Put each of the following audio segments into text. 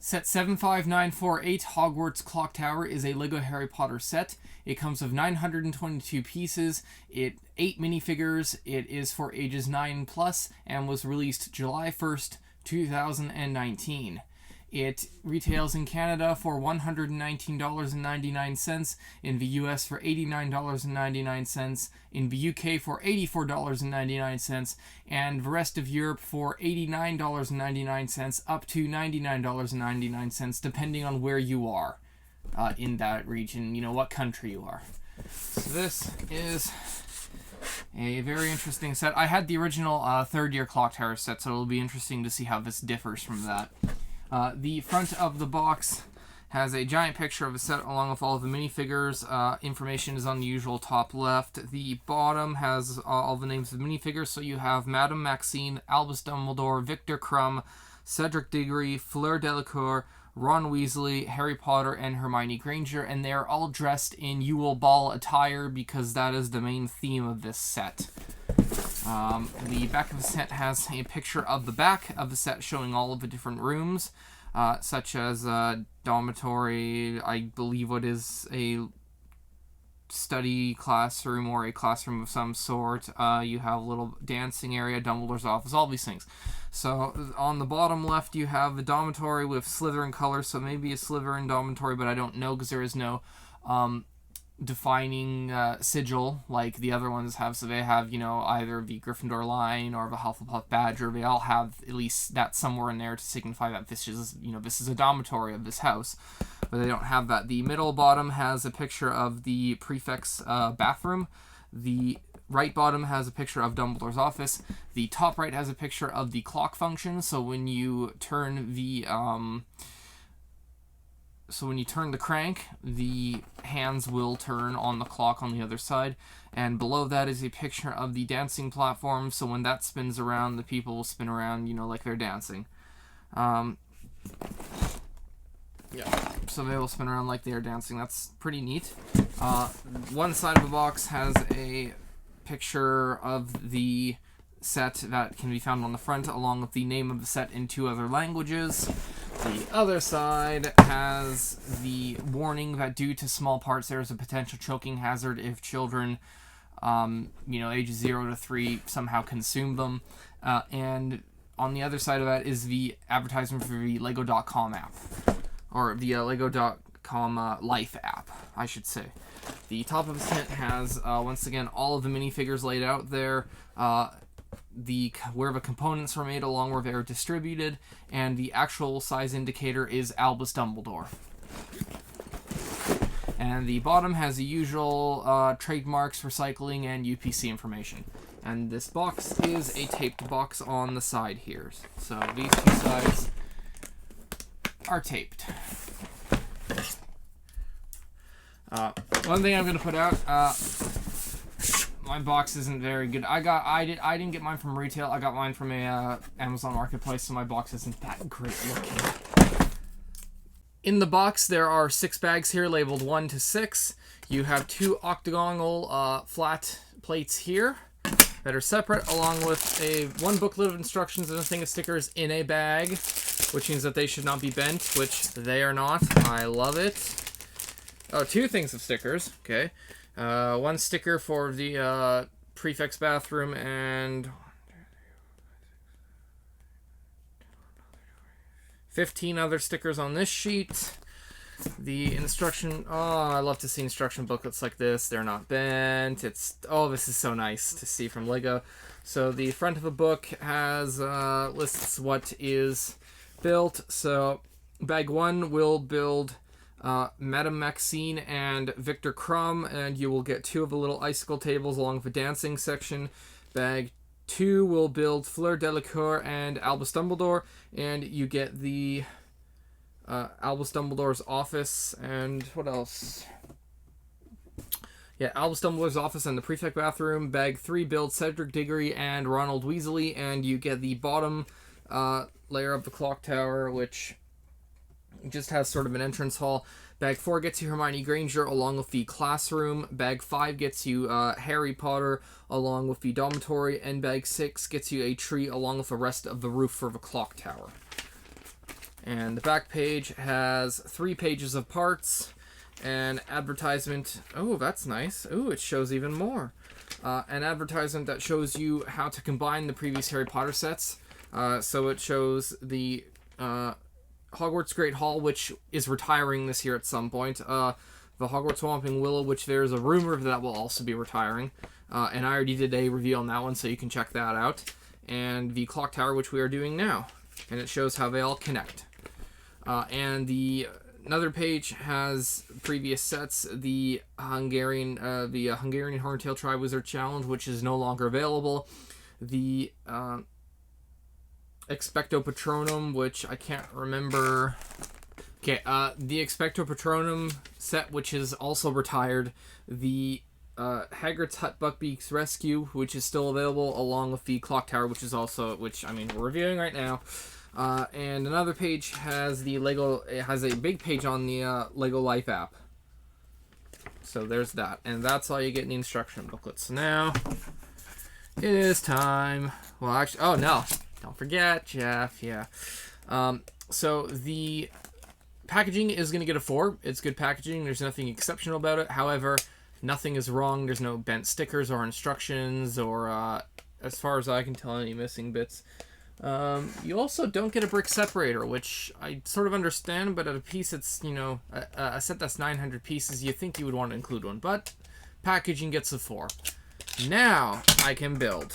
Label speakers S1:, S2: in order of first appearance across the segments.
S1: Set 75948 Hogwarts Clock Tower is a LEGO Harry Potter set. It comes with 922 pieces, 8 minifigures, it is for ages 9 plus, and was released July 1st, 2019. It retails in Canada for $119.99, in the US for $89.99, in the UK for $84.99, and the rest of Europe for $89.99 up to $99.99, depending on where you are in that region, you know, what country you are. So this is a very interesting set. I had the original third-year Clock Tower set, so it'll be interesting to see how this differs from that. The front of the box has a giant picture of the set along with all of the minifigures. Information is on the usual top left. The bottom has all the names of the minifigures, so you have Madame Maxine, Albus Dumbledore, Victor Crumb, Cedric Diggory, Fleur Delacour, Ron Weasley, Harry Potter, and Hermione Granger, and they are all dressed in Yule Ball attire because that is the main theme of this set. The back of the set has a picture of the back of the set showing all of the different rooms, such as a dormitory, I believe what is a study classroom or a classroom of some sort. You have a little dancing area, Dumbledore's office, all these things. So on the bottom left you have the dormitory with Slytherin colors, so maybe a Slytherin dormitory, but I don't know because there is no defining sigil like the other ones have. So they have, you know, either the Gryffindor line or the Hufflepuff badger. They all have at least that somewhere in there to signify that this is, you know, this is a dormitory of this house, but they don't have that. The middle bottom has a picture of the prefect's bathroom. The right bottom has a picture of Dumbledore's office. The top right has a picture of the clock function. So when you turn the crank, the hands will turn on the clock on the other side. And below that is a picture of the dancing platform. So when that spins around, the people will spin around, you know, like they're dancing. Yeah, so they will spin around like they are dancing. That's pretty neat. One side of the box has a picture of the set that can be found on the front, along with the name of the set in 2 other languages. The other side has the warning that due to small parts there is a potential choking hazard if children, you know, ages 0 to 3 somehow consume them. And on the other side of that is the advertisement for the Lego.com app, or the Lego.com Life app, I should say. The top of the set has, once again, all of the minifigures laid out there, where the components were made, along where they are distributed, and the actual size indicator is Albus Dumbledore. And the bottom has the usual trademarks, recycling, and UPC information. And this box is a taped box on the side here. So these 2 sides are taped. One thing I'm going to put out, my box isn't very good. I didn't get mine from retail. I got mine from a Amazon Marketplace, so my box isn't that great looking. In the box, there are 6 bags here labeled 1 to 6. You have 2 octagonal flat plates here that are separate, along with one booklet of instructions and a thing of stickers in a bag, which means that they should not be bent, which they are not. I love it. Oh, 2 things of stickers. Okay. 1 sticker for the prefect's bathroom, and 15 other stickers on this sheet. The instruction, I love to see instruction booklets like this. They're not bent. This is so nice to see from Lego. So the front of the book has lists what is built. So bag 1 will build Madame Maxine and Victor Crumb, and you will get 2 of the little icicle tables along with the dancing section. Bag 2 will build Fleur Delacour and Albus Dumbledore, and you get the Albus Dumbledore's office, and what else? Yeah, Albus Dumbledore's office and the prefect bathroom. Bag 3 builds Cedric Diggory and Ronald Weasley, and you get the bottom layer of the clock tower, which just has sort of an entrance hall. Bag 4 gets you Hermione Granger along with the classroom. Bag 5 gets you Harry Potter along with the dormitory. And bag 6 gets you a tree along with the rest of the roof for the clock tower. And the back page has 3 pages of parts, an advertisement. Oh, that's nice. Oh, it shows even more. An advertisement that shows you how to combine the previous Harry Potter sets. So it shows the Hogwarts Great Hall, which is retiring this year at some point. The Hogwarts Whomping Willow, which there's a rumor that will also be retiring. And I already did a review on that one, so you can check that out. And the Clock Tower, which we are doing now. And it shows how they all connect. Another page has previous sets, the Hungarian Horntail Triwizard Challenge, which is no longer available, the Expecto Patronum, which I can't remember. Okay, the Expecto Patronum set, which is also retired, the Hagrid's Hut Buckbeak's Rescue, which is still available, along with the Clock Tower, which we're reviewing right now. And another page has it has a big page on the Lego Life app. So there's that. And that's all you get in the instruction booklet. So now, it is time. Well, actually, oh no, don't forget, Jeff, yeah. So the packaging is going to get a 4. It's good packaging. There's nothing exceptional about it. However, nothing is wrong. There's no bent stickers or instructions or, as far as I can tell, any missing bits. You also don't get a brick separator, which I sort of understand, but at a piece that's, a set that's 900 pieces, you think you would want to include one, but packaging gets a 4. Now I can build.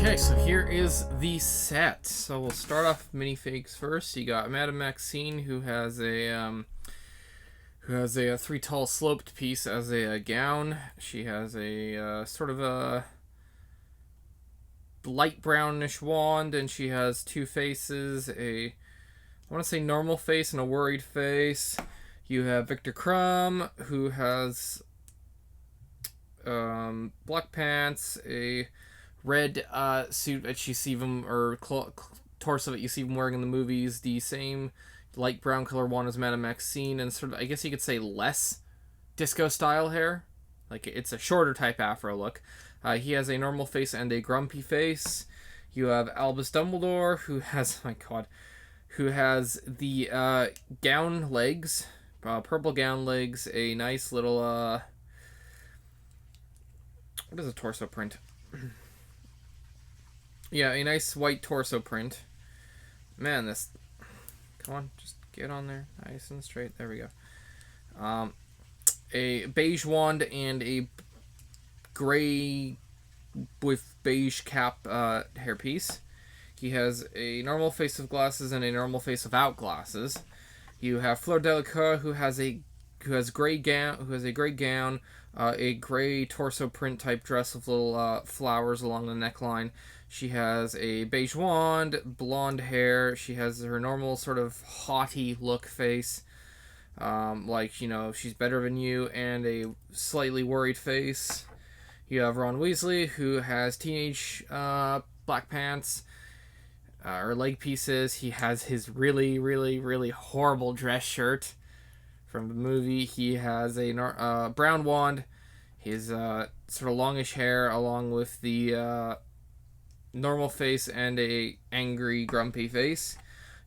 S1: Okay, so here is the set. So we'll start off with minifigs first. You got Madame Maxine, who has a three tall sloped piece as a gown. She has a sort of a light brownish wand, and she has two faces, I want to say normal face and a worried face. You have Victor Crumb, who has black pants, a red suit that you see him, or torso that you see him wearing in the movies, the same light brown color wand as Madame Maxine, and sort of, I guess you could say, less disco style hair. Like, it's a shorter type afro look. He has a normal face and a grumpy face. You have Albus Dumbledore, who has, oh my god, who has the gown legs, purple gown legs, a nice little, what is a torso print? Yeah, a nice white torso print. Man, this, come on, just get on there, nice and straight, there we go. A beige wand and a gray with beige cap hairpiece. He has a normal face with glasses and a normal face without glasses. You have Fleur Delacour, who has a gray gown, a gray torso print type dress with little flowers along the neckline. She has a beige wand, blonde hair. She has her normal sort of haughty look face, like, you know, she's better than you, and a slightly worried face. You have Ron Weasley, who has teenage black pants, or leg pieces. He has his really, really, really horrible dress shirt from the movie. He has a brown wand, his sort of longish hair, along with the normal face and a angry, grumpy face.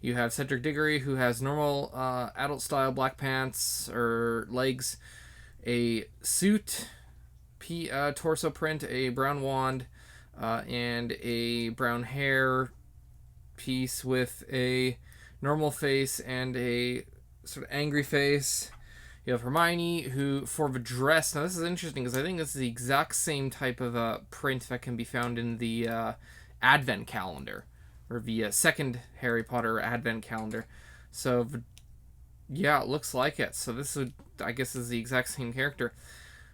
S1: You have Cedric Diggory, who has normal adult-style black pants or legs, a suit, torso print, a brown wand, and a brown hair piece with a normal face and a sort of angry face. You have Hermione, who, for the dress, now this is interesting because I think this is the exact same type of print that can be found in the Advent calendar, or the second Harry Potter Advent calendar. So, yeah, it looks like it. So this would, I guess, is the exact same character.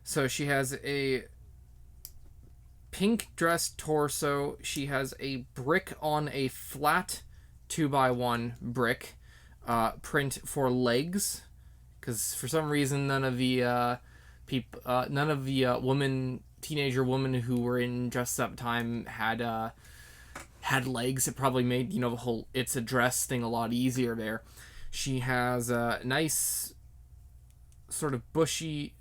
S1: So she has a pink dress torso. She has a brick on a flat 2x1 brick print for legs, because for some reason none of the teenager women who were in Dress Up time had legs. It probably made, you know, the whole it's a dress thing a lot easier there. She has a nice sort of bushy,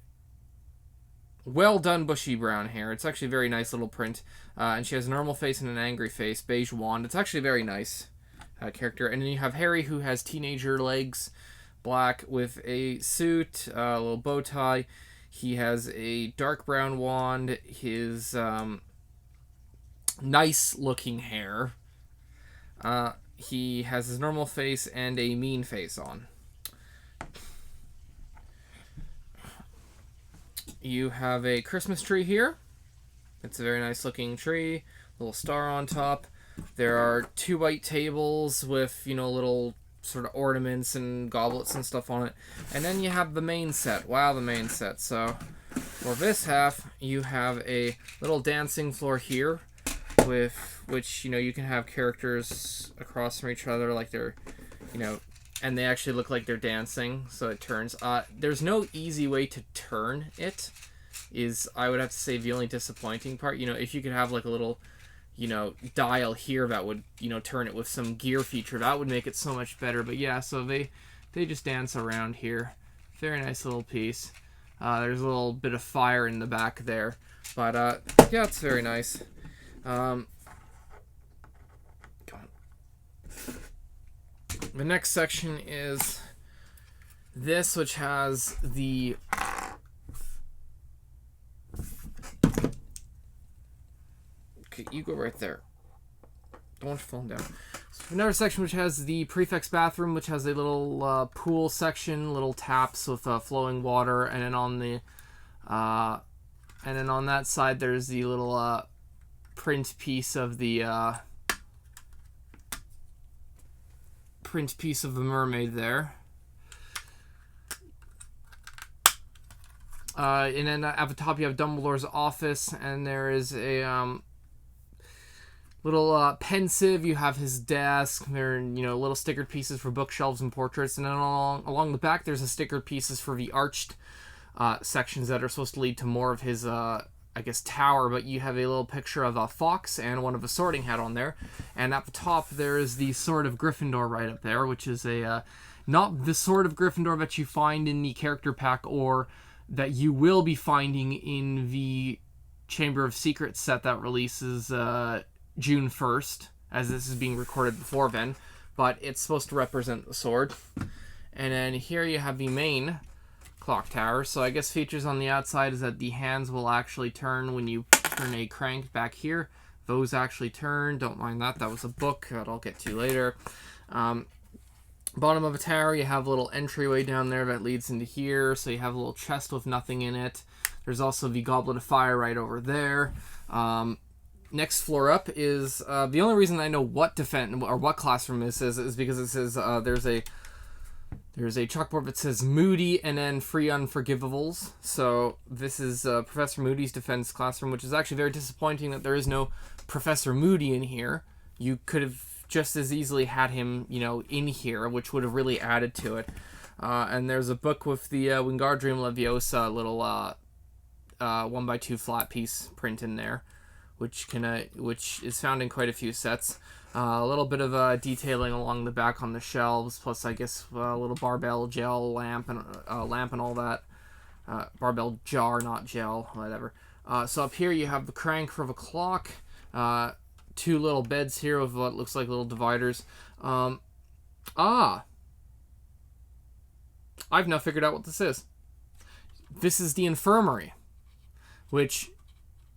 S1: well done bushy brown hair. It's actually a very nice little print. And she has a normal face and an angry face, beige wand. It's actually a very nice character. And then you have Harry, who has teenager legs, black, with a suit, a little bow tie. He has a dark brown wand, his nice looking hair. He has his normal face and a mean face on. You have a Christmas tree here. It's a very nice looking tree, little star on top. There are two white tables with, you know, little sort of ornaments and goblets and stuff on it. And then you have the main set. Wow, the main set. So for this half, you have a little dancing floor here, with which, you know, you can have characters across from each other, like they're, you know, and they actually look like they're dancing, so it turns. There's no easy way to turn it, is, I would have to say, the only disappointing part. You know, if you could have like a little, you know, dial here that would, you know, turn it with some gear feature, that would make it so much better. But yeah, so they just dance around here. Very nice little piece. There's a little bit of fire in the back there, but yeah, it's very nice. The next section is this, which has the okay, you go right there. Don't want you falling down. So another section which has the prefect's bathroom, which has a little pool section, little taps with flowing water, and then on the and then on that side there's the little print piece of the mermaid there. And then at the top you have Dumbledore's office, and there is a little pensive. You have his desk. There are, you know, little stickered pieces for bookshelves and portraits, and then along the back there's a stickered pieces for the arched sections that are supposed to lead to more of his I guess tower. But you have a little picture of a fox and one of a sorting hat on there, and at the top there is the Sword of Gryffindor right up there, which is a not the Sword of Gryffindor that you find in the character pack or that you will be finding in the Chamber of Secrets set that releases June 1st, as this is being recorded before then, but it's supposed to represent the sword. And then here you have the main clock tower. So I guess features on the outside is that the hands will actually turn when you turn a crank back here. Those actually turn. Don't mind that. That was a book that I'll get to later. Bottom of a tower, you have a little entryway down there that leads into here. So you have a little chest with nothing in it. There's also the Goblet of Fire right over there. Next floor up is the only reason I know what defense or what classroom this is because it says there's a chalkboard that says Moody and then Free Unforgivables. So this is Professor Moody's defense classroom, which is actually very disappointing that there is no Professor Moody in here. You could have just as easily had him, you know, in here, which would have really added to it. And there's a book with the Wingardium Leviosa little 1x2 flat piece print in there, which is found in quite a few sets. A little bit of detailing along the back on the shelves, plus I guess a little barbell gel lamp and all that. Barbell jar, not gel, whatever. So up here you have the crank for the clock. Two little beds here with what looks like little dividers. I've now figured out what this is. This is the infirmary, which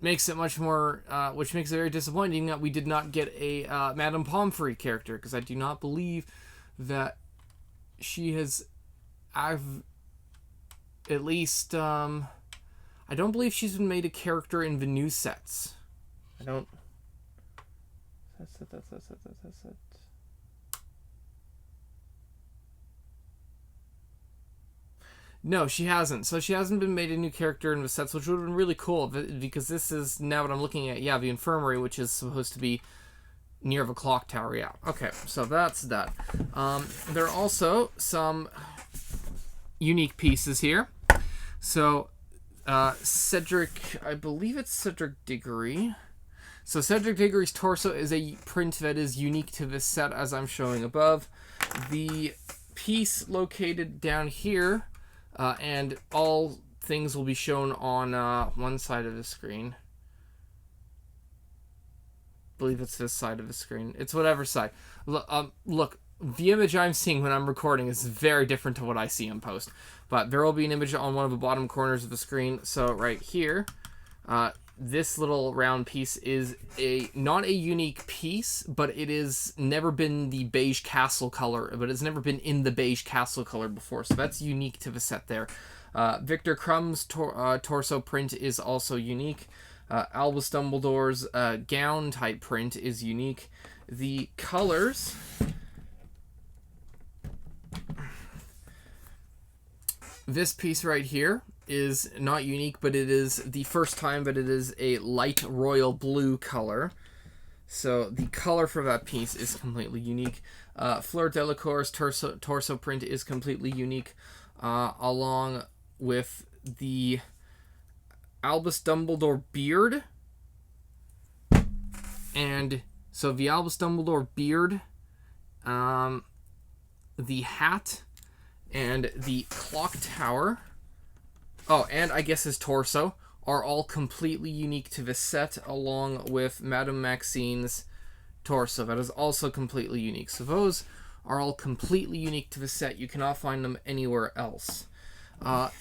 S1: makes it much more, which makes it very disappointing that we did not get a Madame Pomfrey character, because I do not believe that she has, at least, I don't believe she's been made a character in the new sets. I don't. That's it. No, she hasn't. So she hasn't been made a new character in the sets, which would have been really cool, because this is, now what I'm looking at, yeah, the infirmary, which is supposed to be near the clock tower, yeah. Okay, so that's that. There are also some unique pieces here. So, Cedric, I believe it's Cedric Diggory. So Cedric Diggory's torso is a print that is unique to this set, as I'm showing above. The piece located down here, and all things will be shown on one side of the screen. I believe it's this side of the screen. It's whatever side. Look, the image I'm seeing when I'm recording is very different to what I see in post. But there will be an image on one of the bottom corners of the screen. So right here, this little round piece is not a unique piece, but it has never been the beige castle color, but it's never been in the beige castle color before, so that's unique to the set there. Victor Crumb's torso print is also unique. Albus Dumbledore's gown type print is unique. The colors, this piece right here is not unique, but it is the first time that it is a light royal blue color. So the color for that piece is completely unique. Fleur Delacour's torso print is completely unique, along with the Albus Dumbledore beard. And so the Albus Dumbledore beard, the hat, and the clock tower, oh, and I guess his torso, are all completely unique to the set, along with Madame Maxine's torso. That is also completely unique. So those are all completely unique to the set. You cannot find them anywhere else.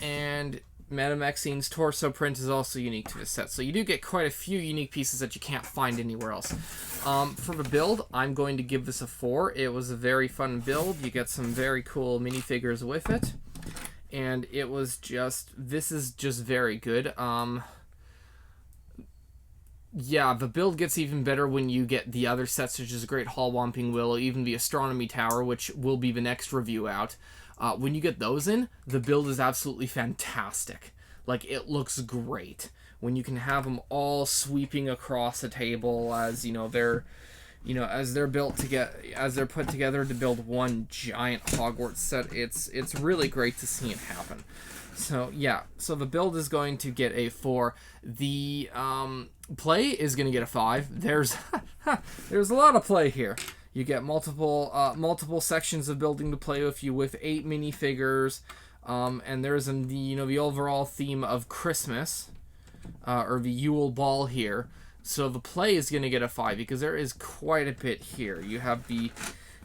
S1: And Madame Maxine's torso print is also unique to the set. So you do get quite a few unique pieces that you can't find anywhere else. For the build, I'm going to give this a 4. It was a very fun build. You get some very cool minifigures with it. And it was just, this is just very good. Yeah, the build gets even better when you get the other sets, such as Great Hall Whomping Willow, even the Astronomy Tower, which will be the next review out. When you get those in, the build is absolutely fantastic. Like, it looks great. When you can have them all sweeping across a table as, as they're put together to build one giant Hogwarts set, it's really great to see it happen. So yeah, so the build is going to get a 4. The play is going to get a 5. There's a lot of play here. You get multiple sections of building to play with you with 8 minifigures, and there's the overall theme of Christmas, or the Yule Ball here. So the play is going to get a 5 because there is quite a bit here. You have the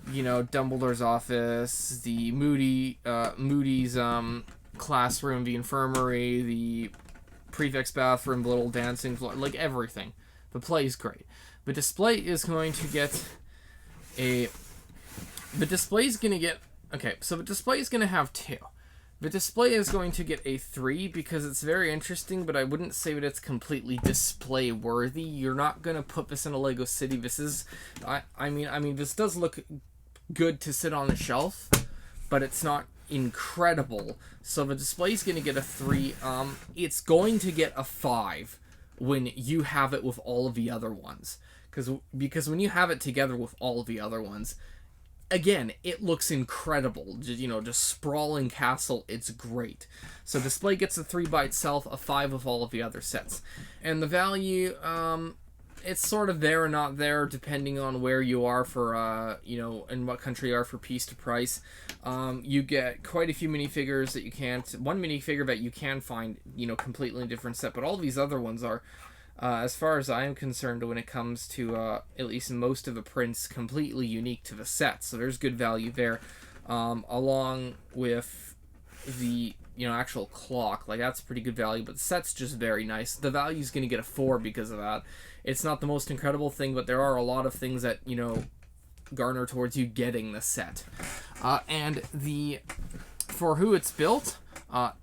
S1: Dumbledore's office, the Moody's classroom, the infirmary, the prefect's bathroom, the little dancing floor, like everything. The play is great. The display is going to get a... The display is going to get... Okay, so the display is going to have 2. The display is going to get a 3 because it's very interesting, but I wouldn't say that it's completely display worthy. You're not going to put this in a Lego City. This is... I mean, this does look good to sit on a shelf, but it's not incredible. So the display is going to get a 3. It's going to get a 5 when you have it with all of the other ones, because when you have it together with all of the other ones, again, it looks incredible. Just sprawling castle, it's great. So display gets a 3 by itself, a 5 with all of the other sets. And the value, it's sort of there or not there, depending on where you are for, in what country you are for piece to price. You get quite a few minifigures that you can't... One minifigure that you can find, completely different set, but all these other ones are, as far as I am concerned, when it comes to, at least most of the prints, completely unique to the set. So there's good value there, along with the... actual clock. Like, that's pretty good value, but the set's just very nice. The value's going to get a 4 because of that. It's not the most incredible thing, but there are a lot of things that, garner towards you getting the set. And for who it's built,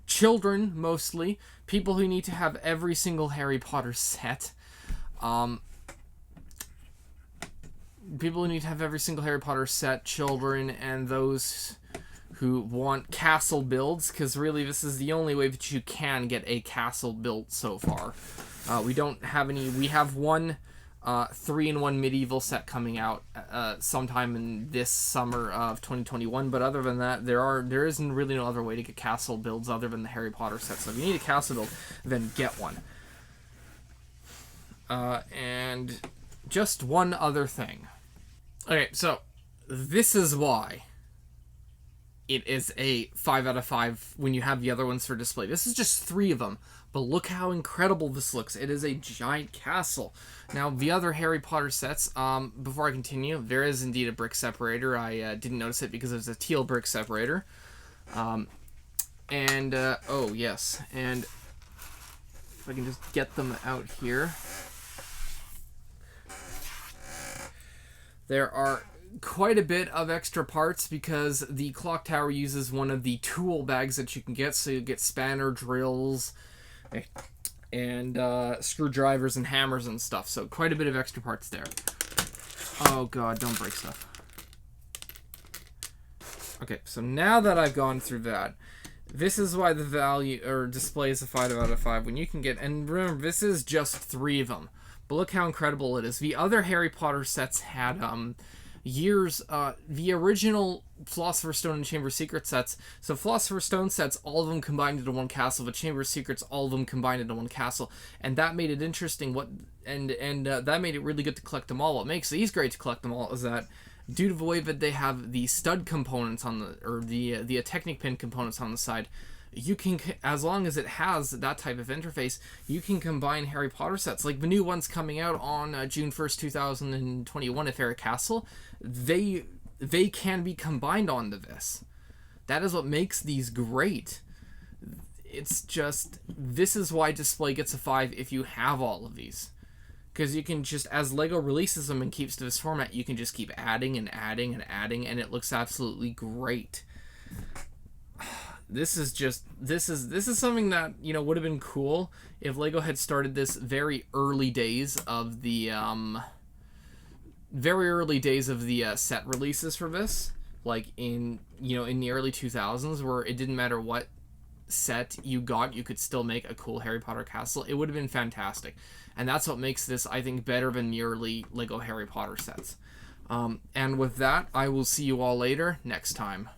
S1: children, mostly, people who need to have every single Harry Potter set, children, and those who want castle builds, because really this is the only way that you can get a castle built so far. We don't have any. We have one 3-in-1 medieval set coming out sometime in this summer of 2021, but other than that, there isn't really no other way to get castle builds other than the Harry Potter set. So if you need a castle build, then get one. And just one other thing. Okay, so this is why it is a 5 out of 5 when you have the other ones for display. This is just 3 of them, but look how incredible this looks. It is a giant castle. Now, the other Harry Potter sets, before I continue, there is indeed a brick separator. I didn't notice it because it's a teal brick separator. Oh, yes, and if I can just get them out here. There are quite a bit of extra parts because the clock tower uses one of the tool bags that you can get, so you get spanner, drills, and screwdrivers and hammers and stuff, so quite a bit of extra parts there. Oh god, don't break stuff. Okay, so now that I've gone through that, this is why the value or display is a 5 out of 5 when you can get, and remember, this is just 3 of them, but look how incredible it is. The other Harry Potter sets had the original Philosopher's Stone and Chamber of Secrets sets. So Philosopher's Stone sets, all of them combined into one castle. The Chamber of Secrets, all of them combined into one castle, and that made it interesting. That made it really good to collect them all. What makes these great to collect them all is that due to the way that they have the stud components on the Technic pin components on the side, you can, as long as it has that type of interface, you can combine Harry Potter sets. Like the new ones coming out on June 1st, 2021 at Fair Castle, they can be combined onto this. That is what makes these great. It's just, this is why display gets a 5 if you have all of these. Because you can just, as LEGO releases them and keeps to this format, you can just keep adding and adding and adding, and it looks absolutely great. this is something that, you know, would have been cool if Lego had started this very early days of the set releases for this, like in the early 2000s, where it didn't matter what set you got, you could still make a cool Harry Potter castle. It would have been fantastic, and that's what makes this, I think, better than merely Lego Harry Potter sets. And with that, I will see you all later next time.